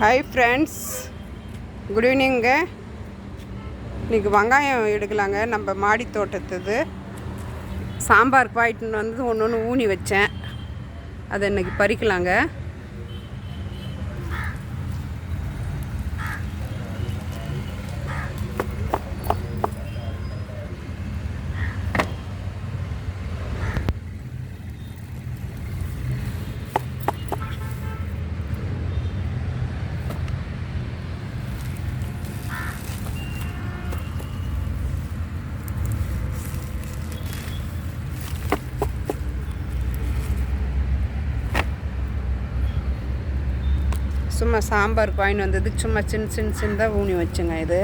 Hi friends, good evening. இன்றைக்கி வெங்காயம் எடுக்கலாங்க. நம்ம மாடி தோட்டத்துது சாம்பார் பாயிட்டுன்னு வந்து ஒன்று ஊனி வச்சேன். அதை இன்றைக்கி பறிக்கலாங்க. சும்மா சாம்பாருக்கு வாங்கிட்டு வந்தது. சும்மா சின்னதாக ஊனி வச்சுங்க. இது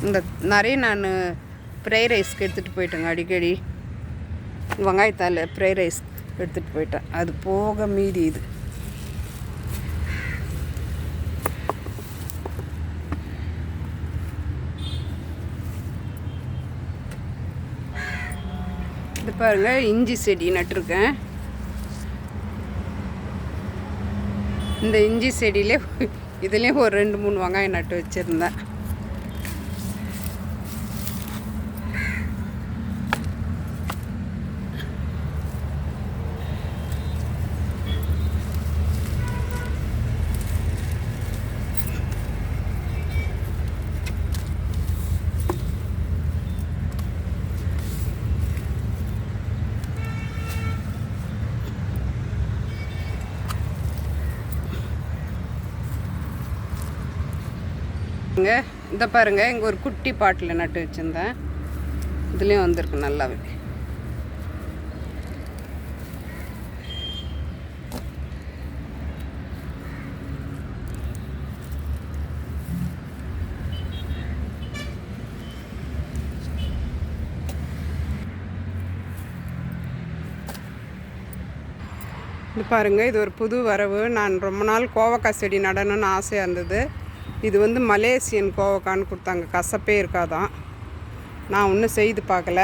இந்த நிறைய நான் ஃப்ரைட் ரைஸ்க்கு எடுத்துகிட்டு போயிட்டேங்க. அடிக்கடி வெங்காயத்தால் ஃப்ரைட் ரைஸ் எடுத்துகிட்டு போயிட்டேன். அது போக மீதி இது பாருங்கள், இஞ்சி செடி நட்டுருக்கேன். இந்த இஞ்சி செடியிலே இதுலேயும் ஒரு 2-3 வெங்காயம் நட்டு வச்சுருந்தேன். இந்த பாருங்கள், இங்கே ஒரு குட்டி பாட்டில் நட்டு வச்சுருந்தேன். இதுலேயும் வந்திருக்கு நல்லாவே. இது பாருங்கள், இது ஒரு புது வரவு. நான் ரொம்ப நாள் கோவக்காய் செடி நடணும்னு ஆசையாக இருந்தது. இது வந்து மலேசியன் கோவக்கான்னு கொடுத்தாங்க. கசப்பே இருக்காதான். நான் ஒன்றும் செய்து பார்க்கல.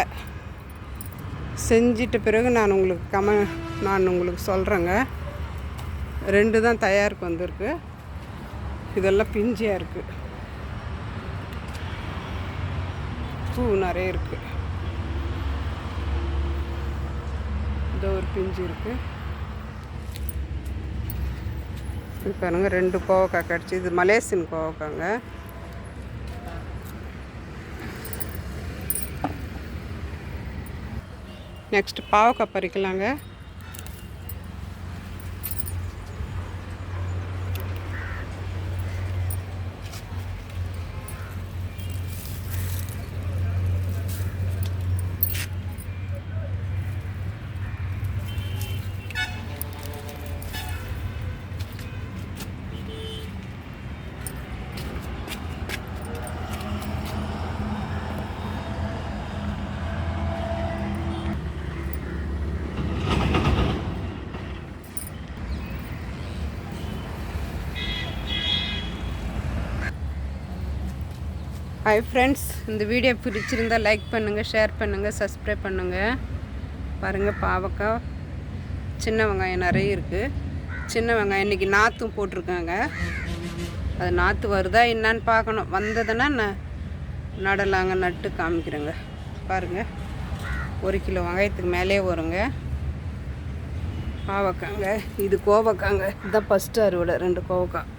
செஞ்சிட்ட பிறகு நான் உங்களுக்கு சொல்கிறேங்க. 2 தான் தயாருக்கு வந்திருக்கு. இதெல்லாம் பிஞ்சியாக இருக்குது. பூ நிறைய இருக்குது. இதோ ஒரு பிஞ்சு இருக்குது. இது பாருங்க, 2 கோவக்காய் கிடச்சி. இது மலேசியன் கோவக்காங்க. நெக்ஸ்ட் பாவக்காய் பறிக்கலாங்க. ஹாய் ஃப்ரெண்ட்ஸ், இந்த வீடியோ பிடிச்சிருந்தால் லைக் பண்ணுங்கள், ஷேர் பண்ணுங்கள், சப்ஸ்கிரைப் பண்ணுங்கள். பாருங்கள், பாவக்காய், சின்ன வெங்காயம் நிறைய இருக்குது. சின்ன வெங்காயம் இன்றைக்கி நாற்றும் போட்டிருக்காங்க. அது நாற்று வருதா என்னான்னு பார்க்கணும். வந்ததுன்னா நான் நடலாங்க, நட்டு காமிக்கிறேங்க. பாருங்கள், 1 கிலோ வெங்காயத்துக்கு மேலே வருங்க. பாவக்காங்க, இது கோவக்காங்க. இதுதான் ஃபஸ்ட்டு அறுவடை. 2 கோவக்காய்.